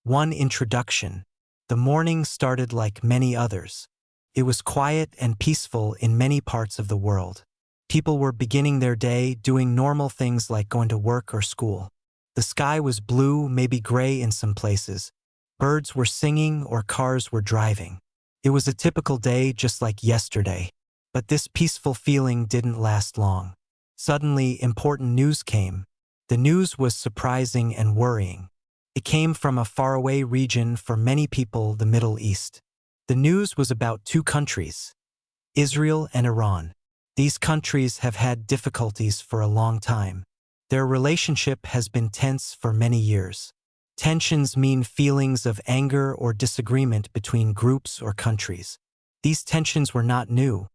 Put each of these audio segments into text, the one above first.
1. Introduction. The morning started like many others. It was quiet and peaceful in many parts of the world. People were beginning their day doing normal things like going to work or school. The sky was blue, maybe gray in some places. Birds were singing or cars were driving. It was a typical day just like yesterday. But this peaceful feeling didn't last long. Suddenly, important news came. The news was surprising and worrying. It came from a faraway region for many people, the Middle East. The news was about two countries, Israel and Iran. These countries have had difficulties for a long time. Their relationship has been tense for many years. Tensions mean feelings of anger or disagreement between groups or countries. These tensions were not new,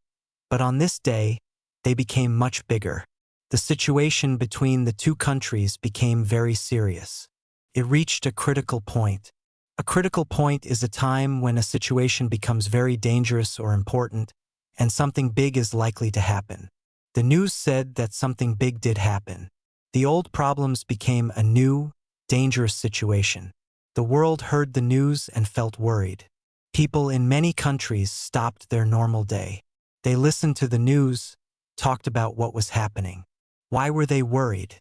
but on this day, they became much bigger. The situation between the two countries became very serious. It reached a critical point. A critical point is a time when a situation becomes very dangerous or important, and something big is likely to happen. The news said that something big did happen. The old problems became a new, dangerous situation. The world heard the news and felt worried. People in many countries stopped their normal day. They listened to the news, talked about what was happening. Why were they worried?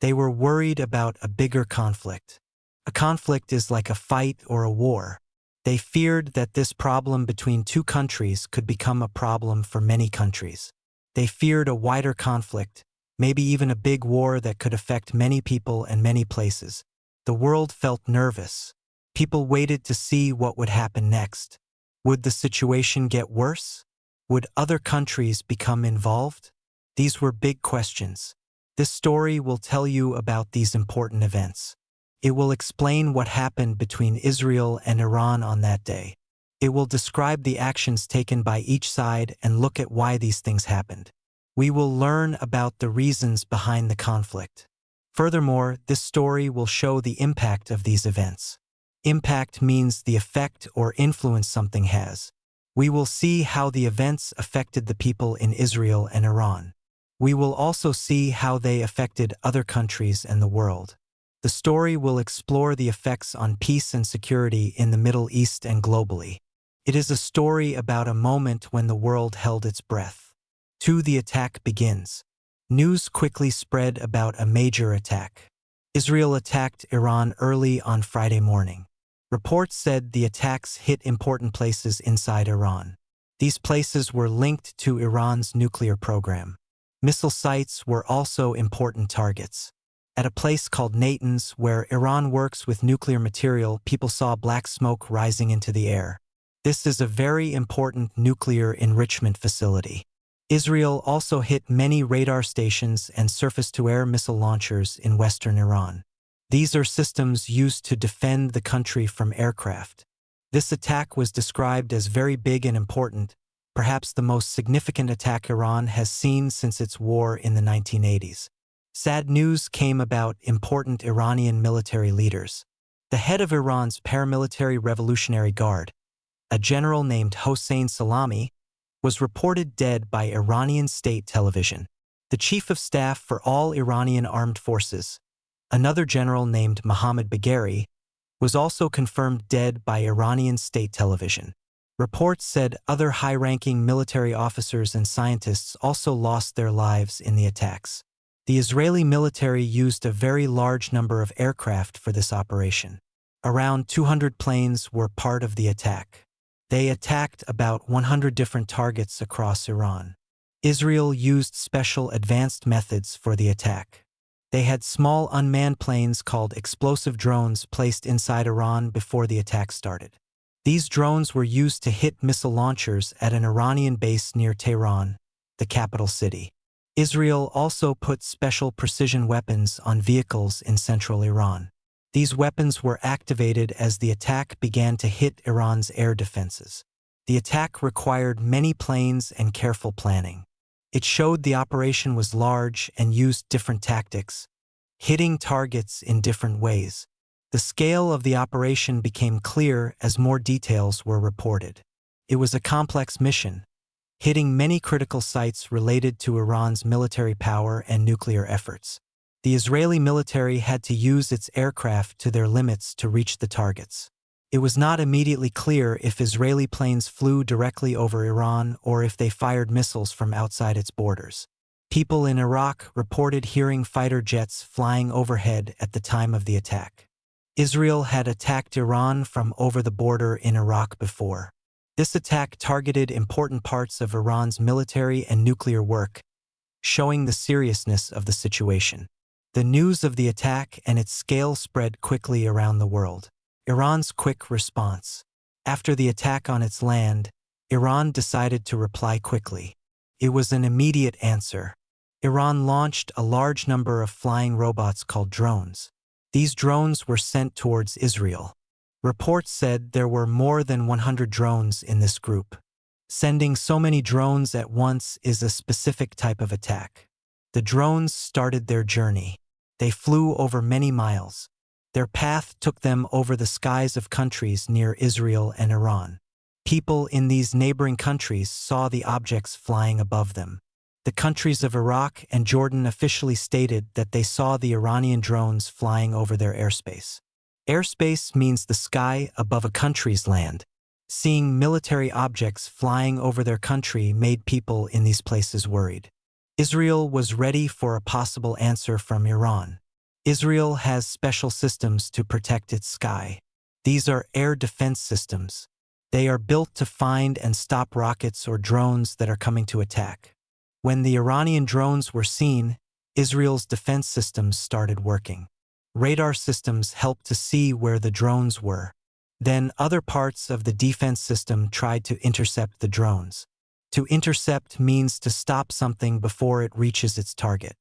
They were worried about a bigger conflict. A conflict is like a fight or a war. They feared that this problem between two countries could become a problem for many countries. They feared a wider conflict, maybe even a big war that could affect many people and many places. The world felt nervous. People waited to see what would happen next. Would the situation get worse? Would other countries become involved? These were big questions. This story will tell you about these important events. It will explain what happened between Israel and Iran on that day. It will describe the actions taken by each side and look at why these things happened. We will learn about the reasons behind the conflict. Furthermore, this story will show the impact of these events. Impact means the effect or influence something has. We will see how the events affected the people in Israel and Iran. We will also see how they affected other countries and the world. The story will explore the effects on peace and security in the Middle East and globally. It is a story about a moment when the world held its breath. 2. The attack begins. News quickly spread about a major attack. Israel attacked Iran early on Friday morning. Reports said the attacks hit important places inside Iran. These places were linked to Iran's nuclear program. Missile sites were also important targets. At a place called Natanz, where Iran works with nuclear material, people saw black smoke rising into the air. This is a very important nuclear enrichment facility. Israel also hit many radar stations and surface-to-air missile launchers in western Iran. These are systems used to defend the country from aircraft. This attack was described as very big and important, perhaps the most significant attack Iran has seen since its war in the 1980s. Sad news came about important Iranian military leaders. The head of Iran's paramilitary Revolutionary Guard, a general named Hossein Salami, was reported dead by Iranian state television. The chief of staff for all Iranian armed forces, another general named Mohammad Bagheri, was also confirmed dead by Iranian state television. Reports said other high-ranking military officers and scientists also lost their lives in the attacks. The Israeli military used a very large number of aircraft for this operation. Around 200 planes were part of the attack. They attacked about 100 different targets across Iran. Israel used special advanced methods for the attack. They had small unmanned planes called explosive drones placed inside Iran before the attack started. These drones were used to hit missile launchers at an Iranian base near Tehran, the capital city. Israel also put special precision weapons on vehicles in central Iran. These weapons were activated as the attack began to hit Iran's air defenses. The attack required many planes and careful planning. It showed the operation was large and used different tactics, hitting targets in different ways. The scale of the operation became clear as more details were reported. It was a complex mission, hitting many critical sites related to Iran's military power and nuclear efforts. The Israeli military had to use its aircraft to their limits to reach the targets. It was not immediately clear if Israeli planes flew directly over Iran or if they fired missiles from outside its borders. People in Iraq reported hearing fighter jets flying overhead at the time of the attack. Israel had attacked Iran from over the border in Iraq before. This attack targeted important parts of Iran's military and nuclear work, showing the seriousness of the situation. The news of the attack and its scale spread quickly around the world. Iran's quick response. After the attack on its land, Iran decided to reply quickly. It was an immediate answer. Iran launched a large number of flying robots called drones. These drones were sent towards Israel. Reports said there were more than 100 drones in this group. Sending so many drones at once is a specific type of attack. The drones started their journey. They flew over many miles. Their path took them over the skies of countries near Israel and Iran. People in these neighboring countries saw the objects flying above them. The countries of Iraq and Jordan officially stated that they saw the Iranian drones flying over their airspace. Airspace means the sky above a country's land. Seeing military objects flying over their country made people in these places worried. Israel was ready for a possible answer from Iran. Israel has special systems to protect its sky. These are air defense systems. They are built to find and stop rockets or drones that are coming to attack. When the Iranian drones were seen, Israel's defense systems started working. Radar systems helped to see where the drones were. Then other parts of the defense system tried to intercept the drones. To intercept means to stop something before it reaches its target.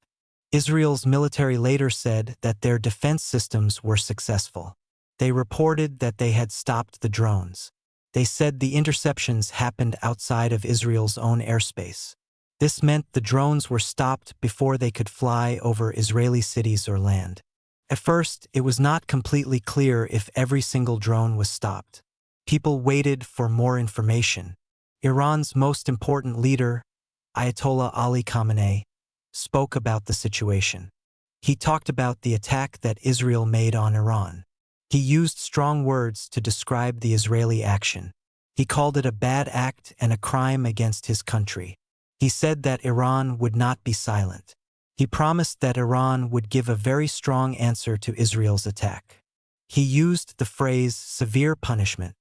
Israel's military later said that their defense systems were successful. They reported that they had stopped the drones. They said the interceptions happened outside of Israel's own airspace. This meant the drones were stopped before they could fly over Israeli cities or land. At first, it was not completely clear if every single drone was stopped. People waited for more information. Iran's most important leader, Ayatollah Ali Khamenei, spoke about the situation. He talked about the attack that Israel made on Iran. He used strong words to describe the Israeli action. He called it a bad act and a crime against his country. He said that Iran would not be silent. He promised that Iran would give a very strong answer to Israel's attack. He used the phrase severe punishment.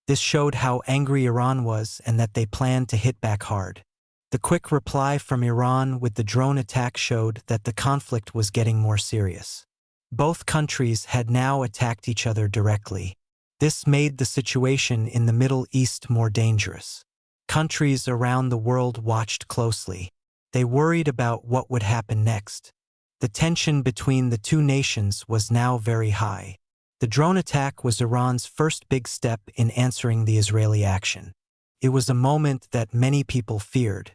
This showed how angry Iran was and that they planned to hit back hard. The quick reply from Iran with the drone attack showed that the conflict was getting more serious. Both countries had now attacked each other directly. This made the situation in the Middle East more dangerous. Countries around the world watched closely. They worried about what would happen next. The tension between the two nations was now very high. The drone attack was Iran's first big step in answering the Israeli action. It was a moment that many people feared.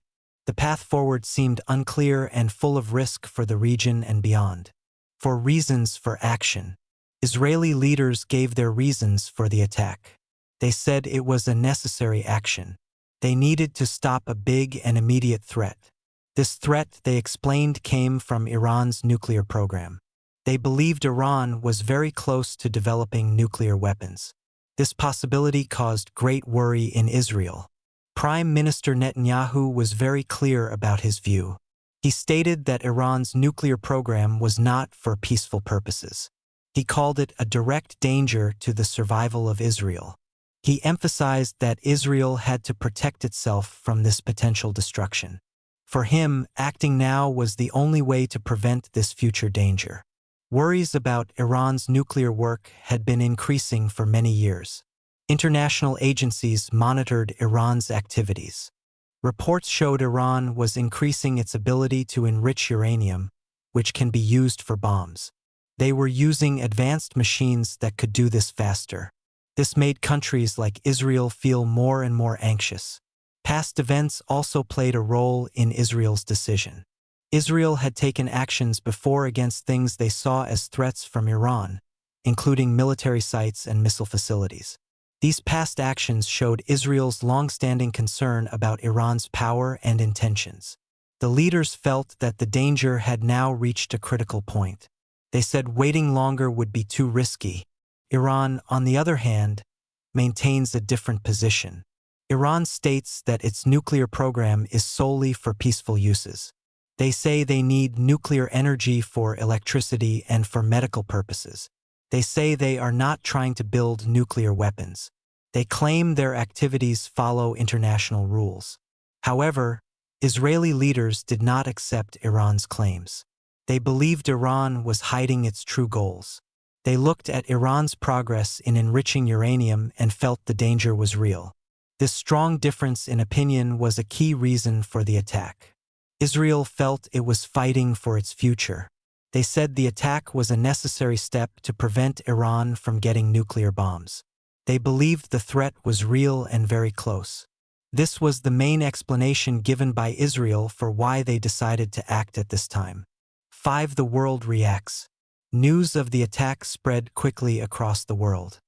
The path forward seemed unclear and full of risk for the region and beyond. For reasons for action, Israeli leaders gave their reasons for the attack. They said it was a necessary action. They needed to stop a big and immediate threat. This threat, they explained, came from Iran's nuclear program. They believed Iran was very close to developing nuclear weapons. This possibility caused great worry in Israel. Prime Minister Netanyahu was very clear about his view. He stated that Iran's nuclear program was not for peaceful purposes. He called it a direct danger to the survival of Israel. He emphasized that Israel had to protect itself from this potential destruction. For him, acting now was the only way to prevent this future danger. Worries about Iran's nuclear work had been increasing for many years. International agencies monitored Iran's activities. Reports showed Iran was increasing its ability to enrich uranium, which can be used for bombs. They were using advanced machines that could do this faster. This made countries like Israel feel more and more anxious. Past events also played a role in Israel's decision. Israel had taken actions before against things they saw as threats from Iran, including military sites and missile facilities. These past actions showed Israel's long-standing concern about Iran's power and intentions. The leaders felt that the danger had now reached a critical point. They said waiting longer would be too risky. Iran, on the other hand, maintains a different position. Iran states that its nuclear program is solely for peaceful uses. They say they need nuclear energy for electricity and for medical purposes. They say they are not trying to build nuclear weapons. They claim their activities follow international rules. However, Israeli leaders did not accept Iran's claims. They believed Iran was hiding its true goals. They looked at Iran's progress in enriching uranium and felt the danger was real. This strong difference in opinion was a key reason for the attack. Israel felt it was fighting for its future. They said the attack was a necessary step to prevent Iran from getting nuclear bombs. They believed the threat was real and very close. This was the main explanation given by Israel for why they decided to act at this time. 5. The world reacts. News of the attack spread quickly across the world.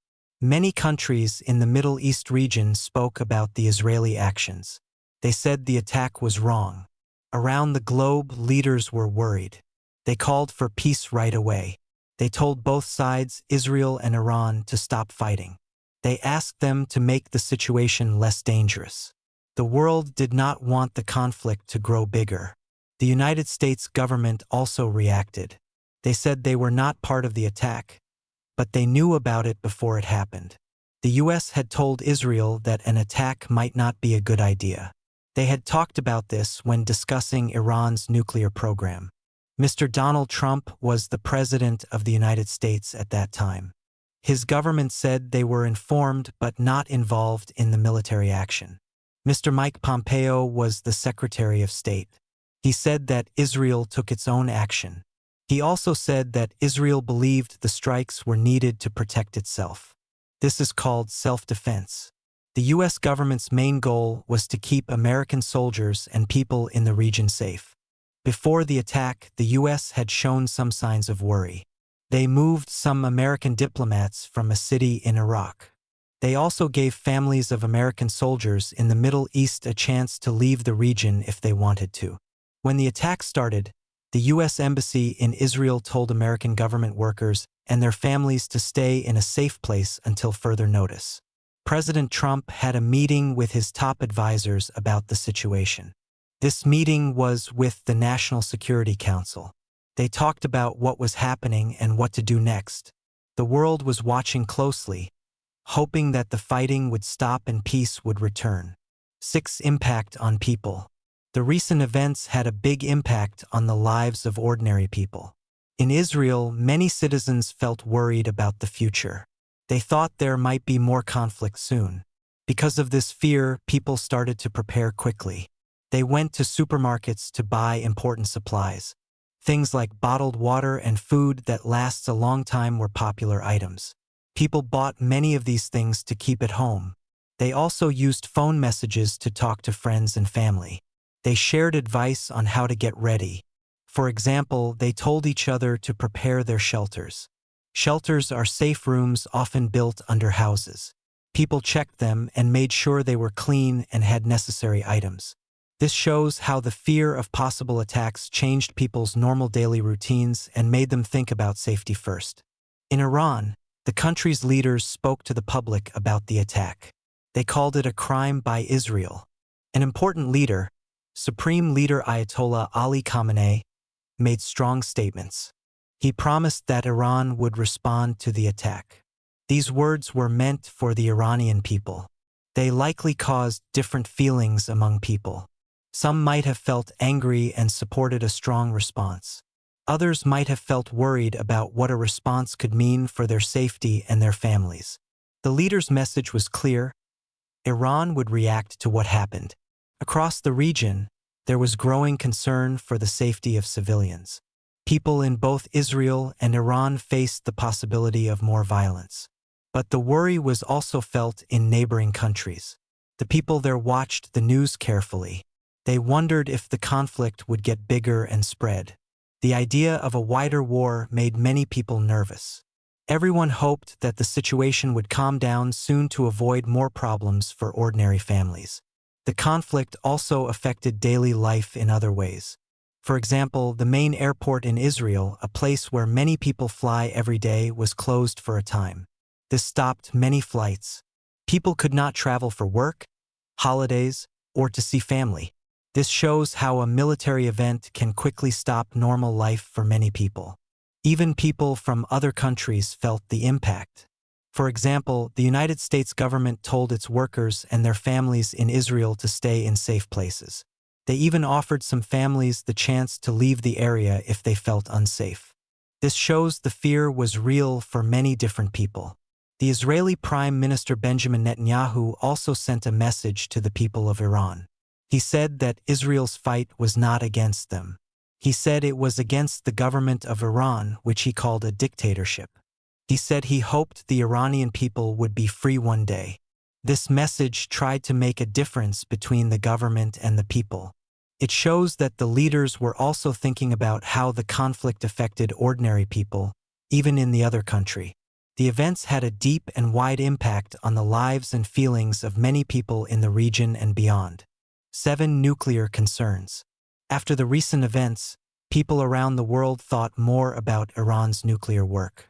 Many countries in the Middle East region spoke about the Israeli actions. They said the attack was wrong. Around the globe, leaders were worried. They called for peace right away. They told both sides, Israel and Iran, to stop fighting. They asked them to make the situation less dangerous. The world did not want the conflict to grow bigger. The United States government also reacted. They said they were not part of the attack, but they knew about it before it happened. The U.S. had told Israel that an attack might not be a good idea. They had talked about this when discussing Iran's nuclear program. Mr. Donald Trump was the President of the United States at that time. His government said they were informed but not involved in the military action. Mr. Mike Pompeo was the Secretary of State. He said that Israel took its own action. He also said that Israel believed the strikes were needed to protect itself. This is called self-defense. The U.S. government's main goal was to keep American soldiers and people in the region safe. Before the attack, the U.S. had shown some signs of worry. They moved some American diplomats from a city in Iraq. They also gave families of American soldiers in the Middle East a chance to leave the region if they wanted to. When the attack started, the U.S. Embassy in Israel told American government workers and their families to stay in a safe place until further notice. President Trump had a meeting with his top advisors about the situation. This meeting was with the National Security Council. They talked about what was happening and what to do next. The world was watching closely, hoping that the fighting would stop and peace would return. 6. Impact on people. The recent events had a big impact on the lives of ordinary people. In Israel, many citizens felt worried about the future. They thought there might be more conflict soon. Because of this fear, people started to prepare quickly. They went to supermarkets to buy important supplies. Things like bottled water and food that lasts a long time were popular items. People bought many of these things to keep at home. They also used phone messages to talk to friends and family. They shared advice on how to get ready. For example, they told each other to prepare their shelters. Shelters are safe rooms often built under houses. People checked them and made sure they were clean and had necessary items. This shows how the fear of possible attacks changed people's normal daily routines and made them think about safety first. In Iran, the country's leaders spoke to the public about the attack. They called it a crime by Israel. An important leader, Supreme Leader Ayatollah Ali Khamenei, made strong statements. He promised that Iran would respond to the attack. These words were meant for the Iranian people. They likely caused different feelings among people. Some might have felt angry and supported a strong response. Others might have felt worried about what a response could mean for their safety and their families. The leader's message was clear. Iran would react to what happened. Across the region, there was growing concern for the safety of civilians. People in both Israel and Iran faced the possibility of more violence. But the worry was also felt in neighboring countries. The people there watched the news carefully. They wondered if the conflict would get bigger and spread. The idea of a wider war made many people nervous. Everyone hoped that the situation would calm down soon to avoid more problems for ordinary families. The conflict also affected daily life in other ways. For example, the main airport in Israel, a place where many people fly every day, was closed for a time. This stopped many flights. People could not travel for work, holidays, or to see family. This shows how a military event can quickly stop normal life for many people. Even people from other countries felt the impact. For example, the United States government told its workers and their families in Israel to stay in safe places. They even offered some families the chance to leave the area if they felt unsafe. This shows the fear was real for many different people. The Israeli Prime Minister Benjamin Netanyahu also sent a message to the people of Iran. He said that Israel's fight was not against them. He said it was against the government of Iran, which he called a dictatorship. He said he hoped the Iranian people would be free one day. This message tried to make a difference between the government and the people. It shows that the leaders were also thinking about how the conflict affected ordinary people, even in the other country. The events had a deep and wide impact on the lives and feelings of many people in the region and beyond. 7. Nuclear concerns. After the recent events, people around the world thought more about Iran's nuclear work.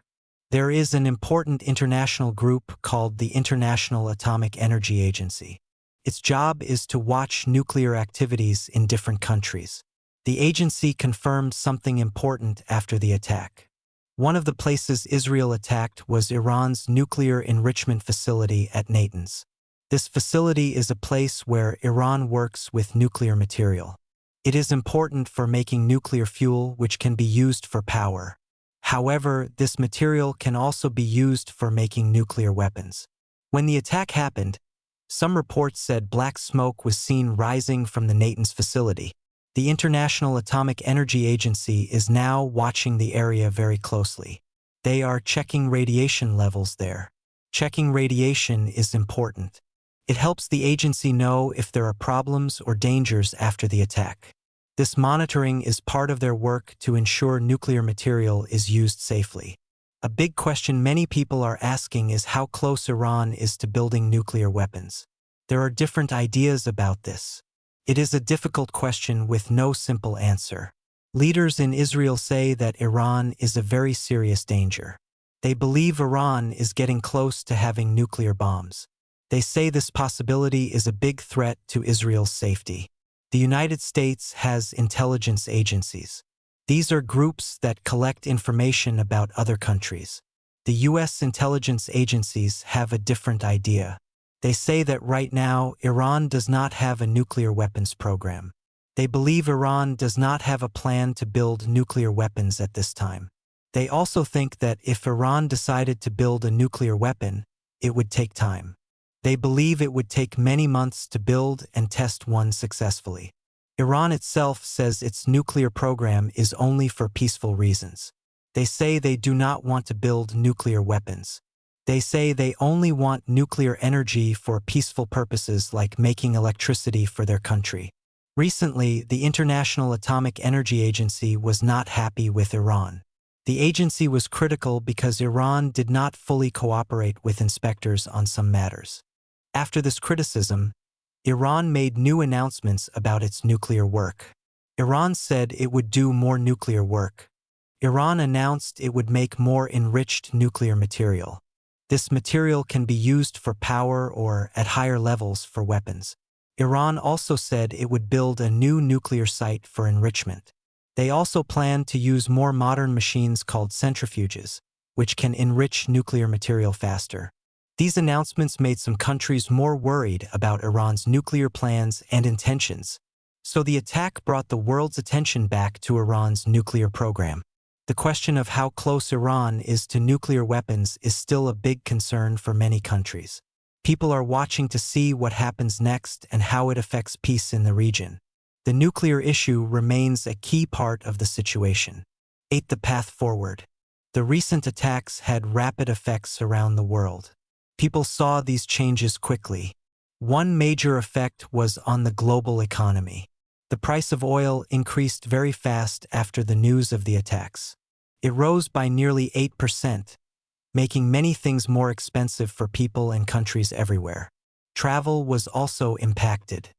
There is an important international group called the International Atomic Energy Agency. Its job is to watch nuclear activities in different countries. The agency confirmed something important after the attack. One of the places Israel attacked was Iran's nuclear enrichment facility at Natanz. This facility is a place where Iran works with nuclear material. It is important for making nuclear fuel, which can be used for power. However, this material can also be used for making nuclear weapons. When the attack happened, some reports said black smoke was seen rising from the Natanz facility. The International Atomic Energy Agency is now watching the area very closely. They are checking radiation levels there. Checking radiation is important. It helps the agency know if there are problems or dangers after the attack. This monitoring is part of their work to ensure nuclear material is used safely. A big question many people are asking is how close Iran is to building nuclear weapons. There are different ideas about this. It is a difficult question with no simple answer. Leaders in Israel say that Iran is a very serious danger. They believe Iran is getting close to having nuclear bombs. They say this possibility is a big threat to Israel's safety. The United States has intelligence agencies. These are groups that collect information about other countries. The U.S. intelligence agencies have a different idea. They say that right now, Iran does not have a nuclear weapons program. They believe Iran does not have a plan to build nuclear weapons at this time. They also think that if Iran decided to build a nuclear weapon, it would take time. They believe it would take many months to build and test one successfully. Iran itself says its nuclear program is only for peaceful reasons. They say they do not want to build nuclear weapons. They say they only want nuclear energy for peaceful purposes like making electricity for their country. Recently, the International Atomic Energy Agency was not happy with Iran. The agency was critical because Iran did not fully cooperate with inspectors on some matters. After this criticism, Iran made new announcements about its nuclear work. Iran said it would do more nuclear work. Iran announced it would make more enriched nuclear material. This material can be used for power or, at higher levels, for weapons. Iran also said it would build a new nuclear site for enrichment. They also planned to use more modern machines called centrifuges, which can enrich nuclear material faster. These announcements made some countries more worried about Iran's nuclear plans and intentions, so the attack brought the world's attention back to Iran's nuclear program. The question of how close Iran is to nuclear weapons is still a big concern for many countries. People are watching to see what happens next and how it affects peace in the region. The nuclear issue remains a key part of the situation. 8. The path forward. The recent attacks had rapid effects around the world. People saw these changes quickly. One major effect was on the global economy. The price of oil increased very fast after the news of the attacks. It rose by nearly 8%, making many things more expensive for people and countries everywhere. Travel was also impacted.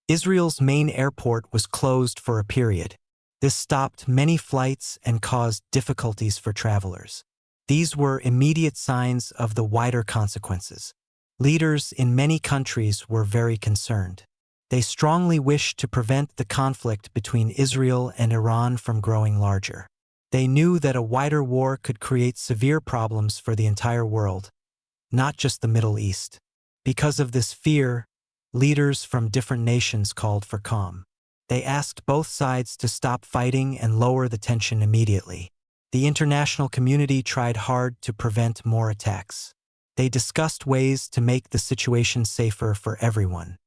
Israel's main airport was closed for a period. This stopped many flights and caused difficulties for travelers. These were immediate signs of the wider consequences. Leaders in many countries were very concerned. They strongly wished to prevent the conflict between Israel and Iran from growing larger. They knew that a wider war could create severe problems for the entire world, not just the Middle East. Because of this fear, leaders from different nations called for calm. They asked both sides to stop fighting and lower the tension immediately. The international community tried hard to prevent more attacks. They discussed ways to make the situation safer for everyone.